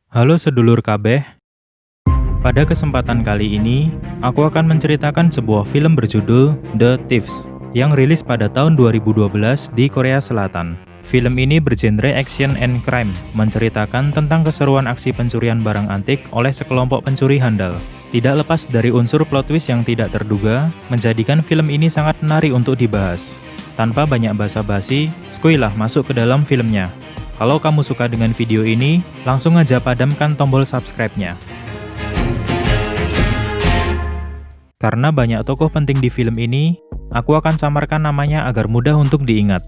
Halo sedulur kabeh, pada kesempatan kali ini, aku akan menceritakan sebuah film berjudul The Thieves yang rilis pada tahun 2012 di Korea Selatan. Film ini bergenre action and crime, menceritakan tentang keseruan aksi pencurian barang antik oleh sekelompok pencuri handal. Tidak lepas dari unsur plot twist yang tidak terduga, menjadikan film ini sangat menarik untuk dibahas. Tanpa banyak basa-basi, skuilah masuk ke dalam filmnya. Kalau kamu suka dengan video ini, langsung aja padamkan tombol subscribe-nya. Karena banyak tokoh penting di film ini, aku akan samarkan namanya agar mudah untuk diingat.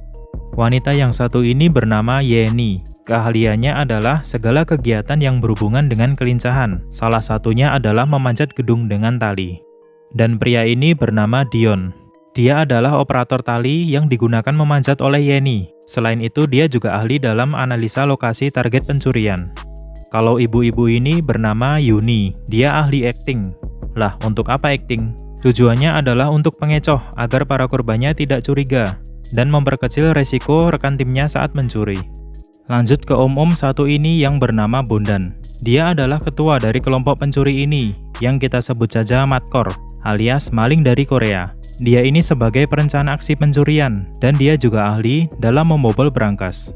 Wanita yang satu ini bernama Yeni. Keahliannya adalah segala kegiatan yang berhubungan dengan kelincahan. Salah satunya adalah memanjat gedung dengan tali. Dan pria ini bernama Dion. Dia adalah operator tali yang digunakan memanjat oleh Yeni. Selain itu, dia juga ahli dalam analisa lokasi target pencurian. Kalau ibu-ibu ini bernama Yuni, dia ahli acting. Lah, untuk apa acting? Tujuannya adalah untuk pengecoh agar para korbannya tidak curiga dan memperkecil resiko rekan timnya saat mencuri. Lanjut ke om-om satu ini yang bernama Bondan. Dia adalah ketua dari kelompok pencuri ini, yang kita sebut saja Matkor, alias maling dari Korea. Dia ini sebagai perencana aksi pencurian, dan dia juga ahli dalam membobol berangkas.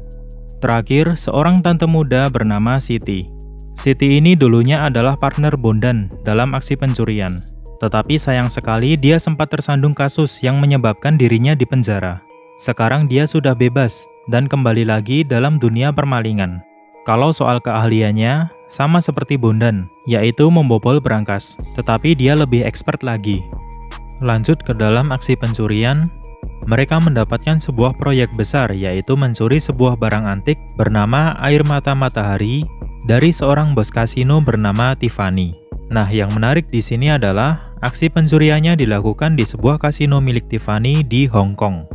Terakhir, seorang tante muda bernama Siti. Siti ini dulunya adalah partner Bondan dalam aksi pencurian. Tetapi sayang sekali dia sempat tersandung kasus yang menyebabkan dirinya dipenjara. Sekarang dia sudah bebas dan kembali lagi dalam dunia permalingan. Kalau soal keahliannya, sama seperti Bondan, yaitu membobol berangkas, tetapi dia lebih expert lagi. Lanjut ke dalam aksi pencurian, mereka mendapatkan sebuah proyek besar yaitu mencuri sebuah barang antik bernama Air Mata Matahari dari seorang bos kasino bernama Tiffany. Nah, yang menarik di sini adalah aksi pencuriannya dilakukan di sebuah kasino milik Tiffany di Hong Kong.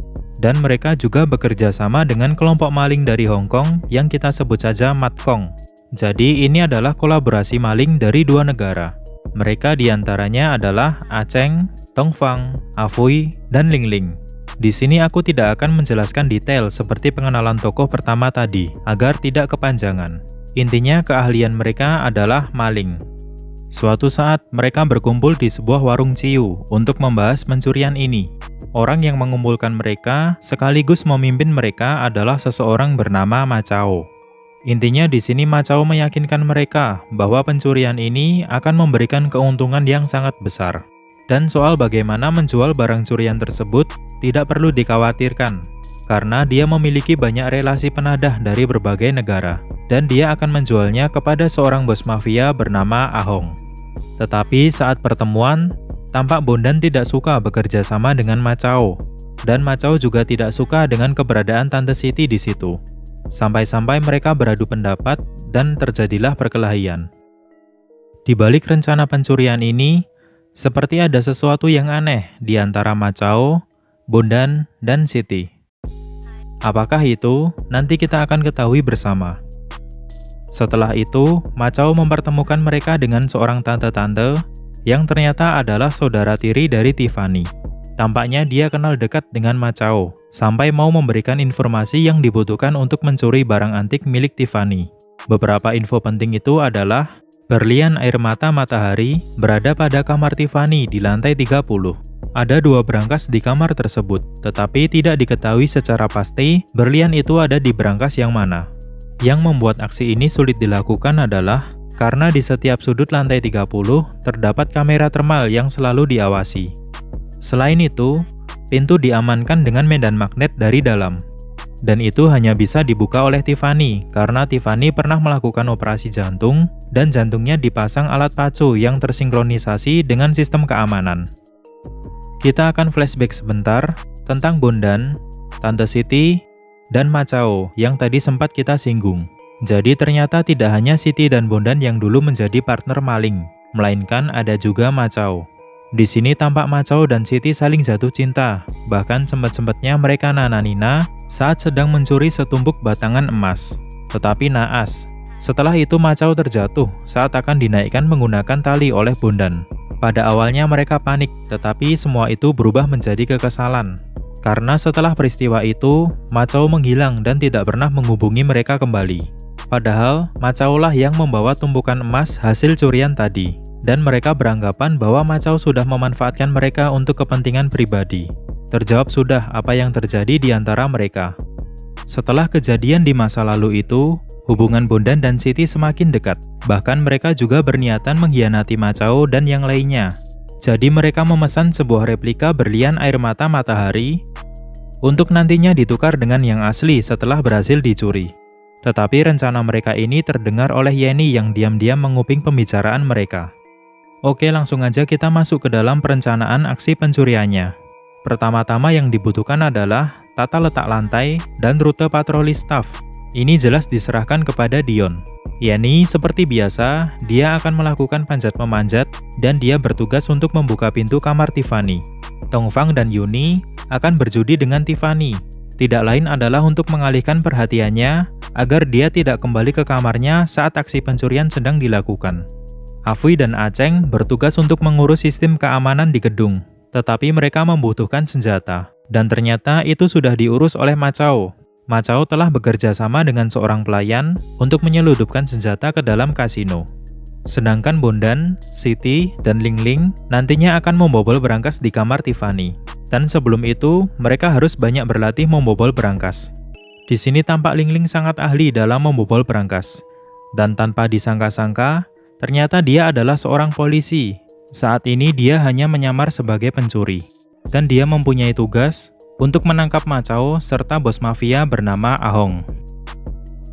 Dan mereka juga bekerja sama dengan kelompok maling dari Hong Kong yang kita sebut saja Matkong. Jadi ini adalah kolaborasi maling dari dua negara. Mereka diantaranya adalah Aceng, Tongfang, Afui, dan Lingling. Di sini aku tidak akan menjelaskan detail seperti pengenalan tokoh pertama tadi, agar tidak kepanjangan. Intinya keahlian mereka adalah maling. Suatu saat mereka berkumpul di sebuah warung ciu untuk membahas pencurian ini. Orang yang mengumpulkan mereka sekaligus memimpin mereka adalah seseorang bernama Ma Chao. Intinya di sini Ma Chao meyakinkan mereka bahwa pencurian ini akan memberikan keuntungan yang sangat besar. Dan soal bagaimana menjual barang curian tersebut tidak perlu dikhawatirkan, karena dia memiliki banyak relasi penadah dari berbagai negara, dan dia akan menjualnya kepada seorang bos mafia bernama Ahong. Tetapi saat pertemuan, tampak Bondan tidak suka bekerja sama dengan Ma Chao, dan Ma Chao juga tidak suka dengan keberadaan Tante Siti di situ. Sampai-sampai mereka beradu pendapat dan terjadilah perkelahian. Di balik rencana pencurian ini, seperti ada sesuatu yang aneh di antara Ma Chao, Bondan, dan Siti. Apakah itu? Nanti kita akan ketahui bersama. Setelah itu, Ma Chao mempertemukan mereka dengan seorang tante-tante yang ternyata adalah saudara tiri dari Tiffany. Tampaknya dia kenal dekat dengan Ma Chao, sampai mau memberikan informasi yang dibutuhkan untuk mencuri barang antik milik Tiffany. Beberapa info penting itu adalah berlian air mata matahari berada pada kamar Tiffany di lantai 30. Ada dua berangkas di kamar tersebut, tetapi tidak diketahui secara pasti berlian itu ada di berangkas yang mana. Yang membuat aksi ini sulit dilakukan adalah karena di setiap sudut lantai 30 terdapat kamera termal yang selalu diawasi. Selain itu, pintu diamankan dengan medan magnet dari dalam. Dan itu hanya bisa dibuka oleh Tiffany, karena Tiffany pernah melakukan operasi jantung, dan jantungnya dipasang alat pacu yang tersinkronisasi dengan sistem keamanan. Kita akan flashback sebentar tentang Bondan, Tante Siti, dan Ma Chao yang tadi sempat kita singgung. Jadi ternyata tidak hanya Siti dan Bondan yang dulu menjadi partner maling, melainkan ada juga Ma Chao. Di sini tampak Ma Chao dan Siti saling jatuh cinta, bahkan sempat-sempatnya mereka nananina saat sedang mencuri setumpuk batangan emas. Tetapi naas, setelah itu Ma Chao terjatuh saat akan dinaikkan menggunakan tali oleh Bondan. Pada awalnya mereka panik, tetapi semua itu berubah menjadi kekesalan. Karena setelah peristiwa itu, Ma Chao menghilang dan tidak pernah menghubungi mereka kembali. Padahal, Macao lah yang membawa tumpukan emas hasil curian tadi, dan mereka beranggapan bahwa Macao sudah memanfaatkan mereka untuk kepentingan pribadi. Terjawab sudah apa yang terjadi di antara mereka. Setelah kejadian di masa lalu itu, hubungan Bondan dan Siti semakin dekat. Bahkan mereka juga berniatan mengkhianati Macao dan yang lainnya. Jadi mereka memesan sebuah replika berlian air mata matahari untuk nantinya ditukar dengan yang asli setelah berhasil dicuri. Tetapi rencana mereka ini terdengar oleh Yeni yang diam-diam menguping pembicaraan mereka. Oke, langsung aja kita masuk ke dalam perencanaan aksi pencuriannya. Pertama-tama yang dibutuhkan adalah tata letak lantai dan rute patroli staf. Ini jelas diserahkan kepada Dion. Yeni seperti biasa, dia akan melakukan panjat-memanjat dan dia bertugas untuk membuka pintu kamar Tiffany. Dongfang dan Yuni akan berjudi dengan Tiffany. Tidak lain adalah untuk mengalihkan perhatiannya agar dia tidak kembali ke kamarnya saat aksi pencurian sedang dilakukan. Afui dan Aceng bertugas untuk mengurus sistem keamanan di gedung, tetapi mereka membutuhkan senjata, dan ternyata itu sudah diurus oleh Macao. Macao telah bekerja sama dengan seorang pelayan untuk menyeludupkan senjata ke dalam kasino. Sedangkan Bondan, Siti, dan Lingling nantinya akan membobol berangkas di kamar Tiffany. Dan sebelum itu, mereka harus banyak berlatih membobol berangkas. Di sini tampak Lingling sangat ahli dalam membobol berangkas. Dan tanpa disangka-sangka, ternyata dia adalah seorang polisi. Saat ini dia hanya menyamar sebagai pencuri. Dan dia mempunyai tugas untuk menangkap Macao serta bos mafia bernama Ahong.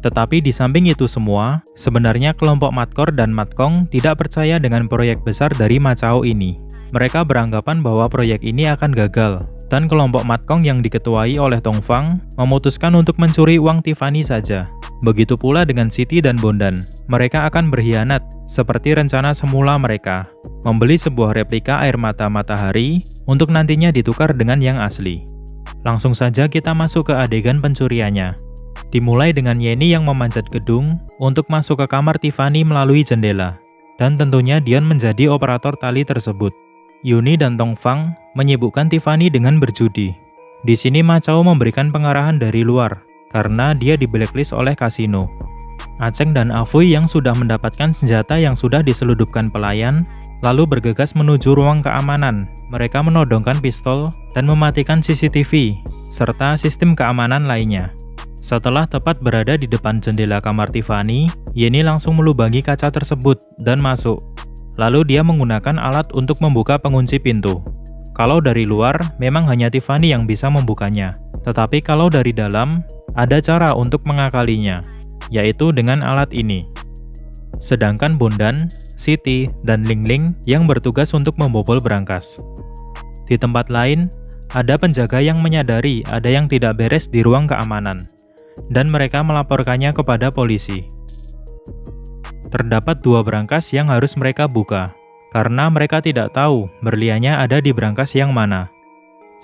Tetapi di samping itu semua, sebenarnya kelompok Matkor dan Matkong tidak percaya dengan proyek besar dari Macao ini. Mereka beranggapan bahwa proyek ini akan gagal, dan kelompok Matkong yang diketuai oleh Dongfang memutuskan untuk mencuri uang Tiffany saja. Begitu pula dengan Siti dan Bondan. Mereka akan berkhianat, seperti rencana semula mereka, membeli sebuah replika air mata matahari untuk nantinya ditukar dengan yang asli. Langsung saja kita masuk ke adegan pencuriannya. Dimulai dengan Yeni yang memanjat gedung untuk masuk ke kamar Tiffany melalui jendela. Dan tentunya Dion menjadi operator tali tersebut. Yuni dan Dongfang menyibukkan Tiffany dengan berjudi. Di sini Macao memberikan pengarahan dari luar, karena dia di blacklist oleh kasino. Aceng dan Afui yang sudah mendapatkan senjata yang sudah diseludupkan pelayan, lalu bergegas menuju ruang keamanan. Mereka menodongkan pistol dan mematikan CCTV, serta sistem keamanan lainnya. Setelah tepat berada di depan jendela kamar Tiffany, Yeni langsung melubangi kaca tersebut dan masuk. Lalu dia menggunakan alat untuk membuka pengunci pintu. Kalau dari luar, memang hanya Tiffany yang bisa membukanya. Tetapi kalau dari dalam, ada cara untuk mengakalinya, yaitu dengan alat ini. Sedangkan Bondan, Siti, dan Lingling yang bertugas untuk membobol berangkas. Di tempat lain, ada penjaga yang menyadari ada yang tidak beres di ruang keamanan, dan mereka melaporkannya kepada polisi. Terdapat 2 berangkas yang harus mereka buka, karena mereka tidak tahu berliannya ada di berangkas yang mana.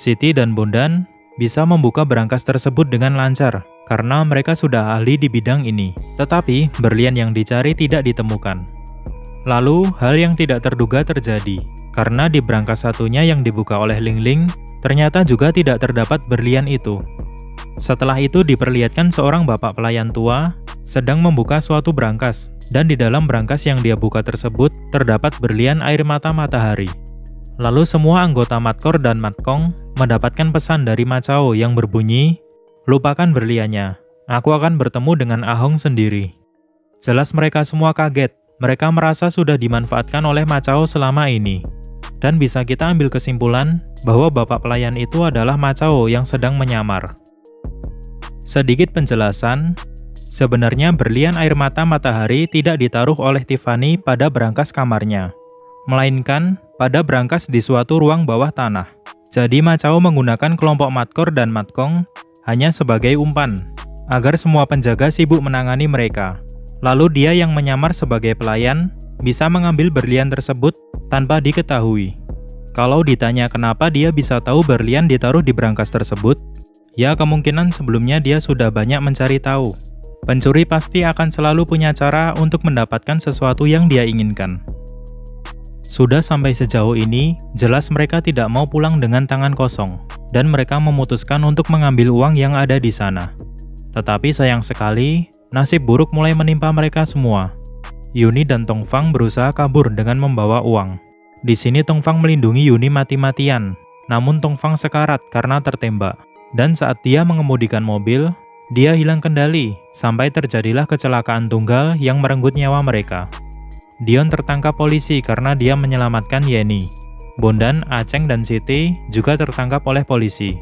Siti dan Bondan bisa membuka berangkas tersebut dengan lancar, karena mereka sudah ahli di bidang ini. Tetapi, berlian yang dicari tidak ditemukan. Lalu, hal yang tidak terduga terjadi, karena di berangkas satunya yang dibuka oleh Lingling, ternyata juga tidak terdapat berlian itu. Setelah itu diperlihatkan seorang bapak pelayan tua sedang membuka suatu berangkas, dan di dalam berangkas yang dia buka tersebut terdapat berlian air mata matahari. Lalu semua anggota Matkor dan Matkong mendapatkan pesan dari Macao yang berbunyi, "Lupakan berliannya, aku akan bertemu dengan Ahong sendiri." Jelas mereka semua kaget, mereka merasa sudah dimanfaatkan oleh Macao selama ini. Dan bisa kita ambil kesimpulan bahwa bapak pelayan itu adalah Macao yang sedang menyamar. Sedikit penjelasan, sebenarnya berlian air mata matahari tidak ditaruh oleh Tiffany pada berangkas kamarnya, melainkan pada berangkas di suatu ruang bawah tanah. Jadi Macao menggunakan kelompok Matkor dan Matkong hanya sebagai umpan, agar semua penjaga sibuk menangani mereka. Lalu dia yang menyamar sebagai pelayan bisa mengambil berlian tersebut tanpa diketahui. Kalau ditanya kenapa dia bisa tahu berlian ditaruh di berangkas tersebut, ya kemungkinan sebelumnya dia sudah banyak mencari tahu. Pencuri pasti akan selalu punya cara untuk mendapatkan sesuatu yang dia inginkan. Sudah sampai sejauh ini, jelas mereka tidak mau pulang dengan tangan kosong, dan mereka memutuskan untuk mengambil uang yang ada di sana. Tetapi sayang sekali, nasib buruk mulai menimpa mereka semua. Yuni dan Tongfang berusaha kabur dengan membawa uang. Di sini Tongfang melindungi Yuni mati-matian, namun Tongfang sekarat karena tertembak. Dan saat dia mengemudikan mobil, dia hilang kendali sampai terjadilah kecelakaan tunggal yang merenggut nyawa mereka. Dion tertangkap polisi karena dia menyelamatkan Yeni. Bondan, Aceng, dan Siti juga tertangkap oleh polisi.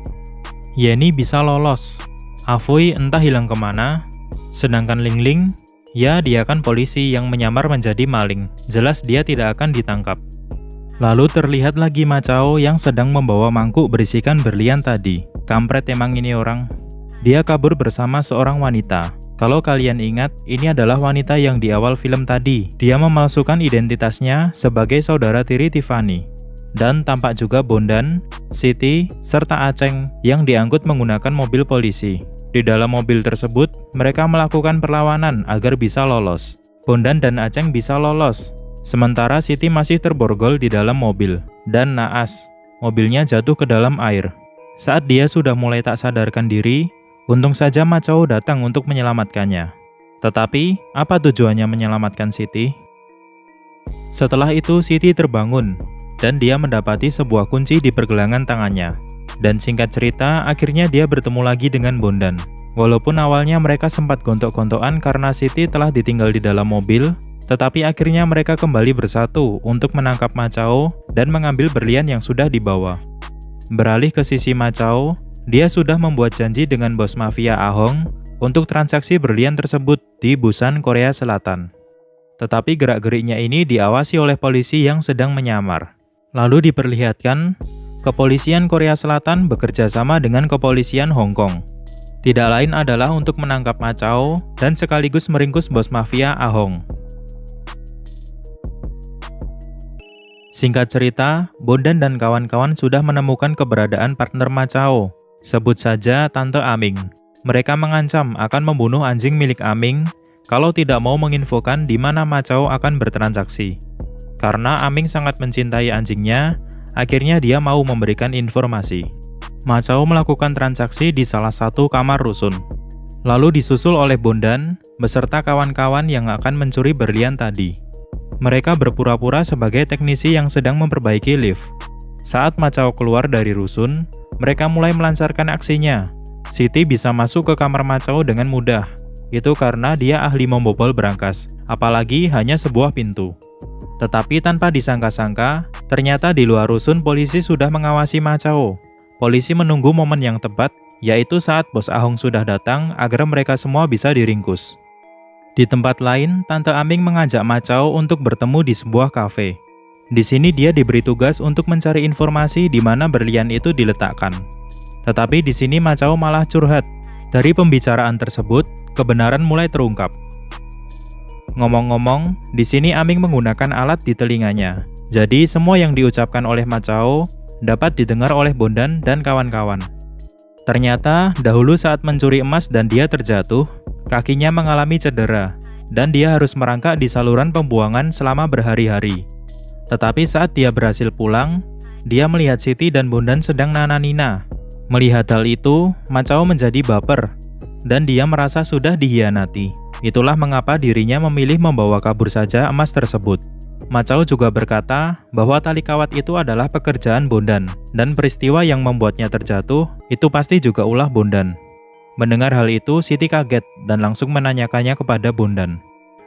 Yeni bisa lolos. Afuy entah hilang kemana, sedangkan Lingling, ya dia kan polisi yang menyamar menjadi maling, jelas dia tidak akan ditangkap. Lalu terlihat lagi Macao yang sedang membawa mangkuk berisikan berlian tadi. Kampret emang ini orang. Dia kabur bersama seorang wanita. Kalau kalian ingat, ini adalah wanita yang di awal film tadi. Dia memalsukan identitasnya sebagai saudara tiri Tiffany. Dan tampak juga Bondan, Siti, serta Aceng yang diangkut menggunakan mobil polisi. Di dalam mobil tersebut, mereka melakukan perlawanan agar bisa lolos. Bondan dan Aceng bisa lolos, sementara Siti masih terborgol di dalam mobil. Dan naas, mobilnya jatuh ke dalam air. Saat dia sudah mulai tak sadarkan diri, untung saja Macao datang untuk menyelamatkannya. Tetapi, apa tujuannya menyelamatkan Siti? Setelah itu, Siti terbangun, dan dia mendapati sebuah kunci di pergelangan tangannya. Dan singkat cerita, akhirnya dia bertemu lagi dengan Bondan. Walaupun awalnya mereka sempat gontok-gontokan karena Siti telah ditinggal di dalam mobil, tetapi akhirnya mereka kembali bersatu untuk menangkap Macao dan mengambil berlian yang sudah dibawa. Beralih ke sisi Macao, dia sudah membuat janji dengan bos mafia Ahong untuk transaksi berlian tersebut di Busan, Korea Selatan. Tetapi gerak-geriknya ini diawasi oleh polisi yang sedang menyamar. Lalu diperlihatkan, kepolisian Korea Selatan bekerja sama dengan kepolisian Hong Kong. Tidak lain adalah untuk menangkap Macao dan sekaligus meringkus bos mafia Ahong. Singkat cerita, Bondan dan kawan-kawan sudah menemukan keberadaan partner Macao. Sebut saja Tante Aming. Mereka mengancam akan membunuh anjing milik Aming kalau tidak mau menginfokan di mana Macao akan bertransaksi. Karena Aming sangat mencintai anjingnya, akhirnya dia mau memberikan informasi. Macao melakukan transaksi di salah satu kamar rusun. Lalu disusul oleh Bondan beserta kawan-kawan yang akan mencuri berlian tadi. Mereka berpura-pura sebagai teknisi yang sedang memperbaiki lift. Saat Macao keluar dari rusun, mereka mulai melancarkan aksinya. Siti bisa masuk ke kamar Macao dengan mudah. Itu karena dia ahli membobol berangkas, apalagi hanya sebuah pintu. Tetapi tanpa disangka-sangka, ternyata di luar rusun polisi sudah mengawasi Macao. Polisi menunggu momen yang tepat, yaitu saat bos Ahong sudah datang agar mereka semua bisa diringkus. Di tempat lain, Tante Aming mengajak Macao untuk bertemu di sebuah kafe. Di sini dia diberi tugas untuk mencari informasi di mana berlian itu diletakkan. Tetapi di sini Macao malah curhat. Dari pembicaraan tersebut, kebenaran mulai terungkap. Ngomong-ngomong, di sini Aming menggunakan alat di telinganya. Jadi semua yang diucapkan oleh Macao dapat didengar oleh Bondan dan kawan-kawan. Ternyata dahulu saat mencuri emas dan dia terjatuh, kakinya mengalami cedera dan dia harus merangkak di saluran pembuangan selama berhari-hari. Tetapi saat dia berhasil pulang, dia melihat Siti dan Bondan sedang nananina. Melihat hal itu, Macao menjadi baper dan dia merasa sudah dihianati. Itulah mengapa dirinya memilih membawa kabur saja emas tersebut. Macao juga berkata bahwa tali kawat itu adalah pekerjaan Bondan, dan peristiwa yang membuatnya terjatuh itu pasti juga ulah Bondan. Mendengar hal itu, Siti kaget dan langsung menanyakannya kepada Bondan.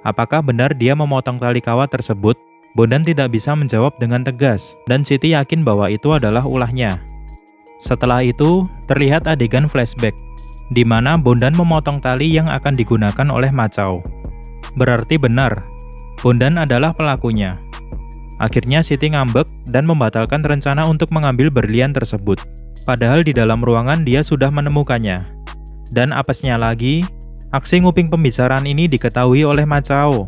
Apakah benar dia memotong tali kawat tersebut? Bondan tidak bisa menjawab dengan tegas, dan Siti yakin bahwa itu adalah ulahnya. Setelah itu, terlihat adegan flashback, di mana Bondan memotong tali yang akan digunakan oleh Macao. Berarti benar, Bondan adalah pelakunya. Akhirnya Siti ngambek dan membatalkan rencana untuk mengambil berlian tersebut. Padahal di dalam ruangan dia sudah menemukannya. Dan apesnya lagi, aksi nguping pembicaraan ini diketahui oleh Macao.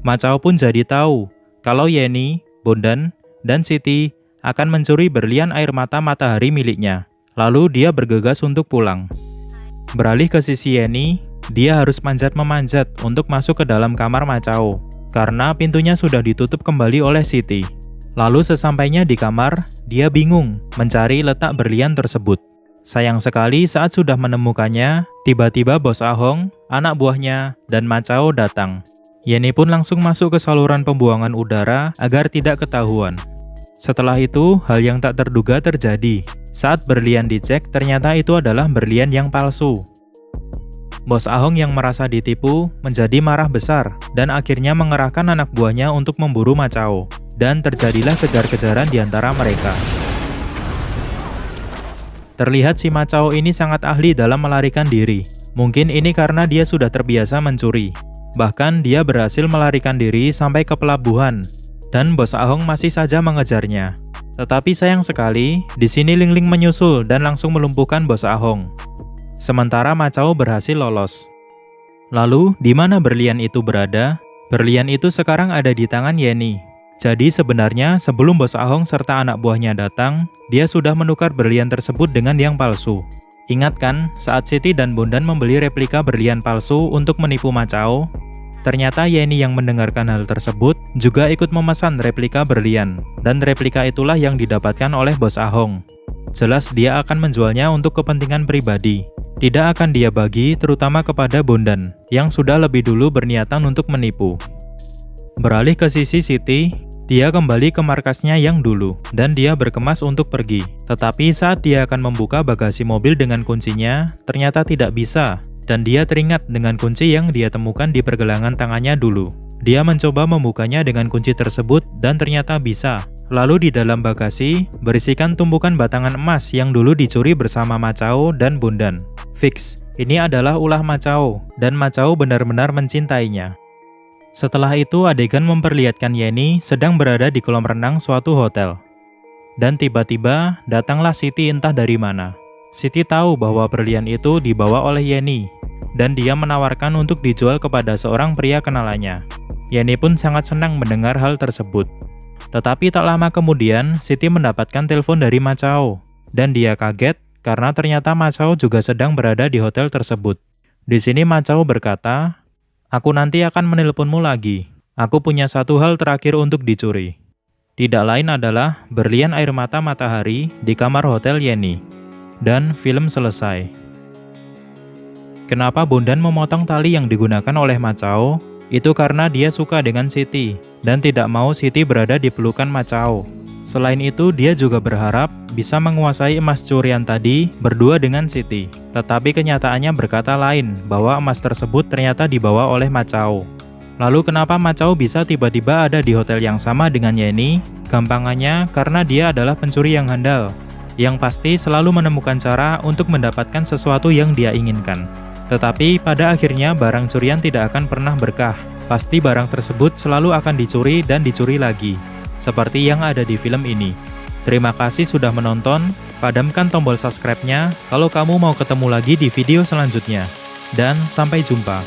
Macao pun jadi tahu kalau Yeni, Bondan, dan Siti akan mencuri berlian air mata matahari miliknya. Lalu dia bergegas untuk pulang. Beralih ke sisi Yeni, dia harus manjat-memanjat untuk masuk ke dalam kamar Macao, karena pintunya sudah ditutup kembali oleh Siti. Lalu sesampainya di kamar, dia bingung mencari letak berlian tersebut. Sayang sekali saat sudah menemukannya, tiba-tiba Bos Ahong, anak buahnya, dan Ma Chao datang. Yenny pun langsung masuk ke saluran pembuangan udara agar tidak ketahuan. Setelah itu, hal yang tak terduga terjadi. Saat berlian dicek, ternyata itu adalah berlian yang palsu. Bos Ahong yang merasa ditipu menjadi marah besar dan akhirnya mengerahkan anak buahnya untuk memburu Ma Chao. Dan terjadilah kejar-kejaran di antara mereka. Terlihat si Ma Chao ini sangat ahli dalam melarikan diri. Mungkin ini karena dia sudah terbiasa mencuri. Bahkan dia berhasil melarikan diri sampai ke pelabuhan. Dan Bos Ahong masih saja mengejarnya. Tetapi sayang sekali, di sini Ling Ling menyusul dan langsung melumpuhkan Bos Ahong. Sementara Ma Chao berhasil lolos. Lalu, di mana berlian itu berada? Berlian itu sekarang ada di tangan Yenny. Jadi sebenarnya sebelum Bos Ahong serta anak buahnya datang, dia sudah menukar berlian tersebut dengan yang palsu. Ingat kan, saat Siti dan Bondan membeli replika berlian palsu untuk menipu Ma Chao? Ternyata Yenny yang mendengarkan hal tersebut juga ikut memesan replika berlian, dan replika itulah yang didapatkan oleh Bos Ahong. Jelas dia akan menjualnya untuk kepentingan pribadi. Tidak akan dia bagi terutama kepada Bondan, yang sudah lebih dulu berniatan untuk menipu. Beralih ke sisi Siti, dia kembali ke markasnya yang dulu, dan dia berkemas untuk pergi. Tetapi saat dia akan membuka bagasi mobil dengan kuncinya, ternyata tidak bisa, dan dia teringat dengan kunci yang dia temukan di pergelangan tangannya dulu. Dia mencoba membukanya dengan kunci tersebut, dan ternyata bisa. Lalu di dalam bagasi, berisikan tumpukan batangan emas yang dulu dicuri bersama Ma Chao dan Bondan. Fix, ini adalah ulah Ma Chao, dan Ma Chao benar-benar mencintainya. Setelah itu, adegan memperlihatkan Yenny sedang berada di kolam renang suatu hotel. Dan tiba-tiba, datanglah Siti entah dari mana. Siti tahu bahwa berlian itu dibawa oleh Yenny, dan dia menawarkan untuk dijual kepada seorang pria kenalannya. Yenny pun sangat senang mendengar hal tersebut. Tetapi tak lama kemudian, Siti mendapatkan telepon dari Ma Chao, dan dia kaget karena ternyata Ma Chao juga sedang berada di hotel tersebut. Di sini Ma Chao berkata, "Aku nanti akan menelponmu lagi. Aku punya satu hal terakhir untuk dicuri." Tidak lain adalah berlian air mata matahari di kamar hotel Yenny. Dan film selesai. Kenapa Bondan memotong tali yang digunakan oleh Ma Chao? Itu karena dia suka dengan Siti, dan tidak mau Siti berada di pelukan Ma Chao. Selain itu, dia juga berharap bisa menguasai emas curian tadi berdua dengan Siti. Tetapi kenyataannya berkata lain, bahwa emas tersebut ternyata dibawa oleh Ma Chao. Lalu kenapa Ma Chao bisa tiba-tiba ada di hotel yang sama dengan Yenny? Gampangannya karena dia adalah pencuri yang handal, yang pasti selalu menemukan cara untuk mendapatkan sesuatu yang dia inginkan. Tetapi pada akhirnya barang curian tidak akan pernah berkah. Pasti barang tersebut selalu akan dicuri dan dicuri lagi. Seperti yang ada di film ini. Terima kasih sudah menonton, padamkan tombol subscribe-nya kalau kamu mau ketemu lagi di video selanjutnya. Dan sampai jumpa.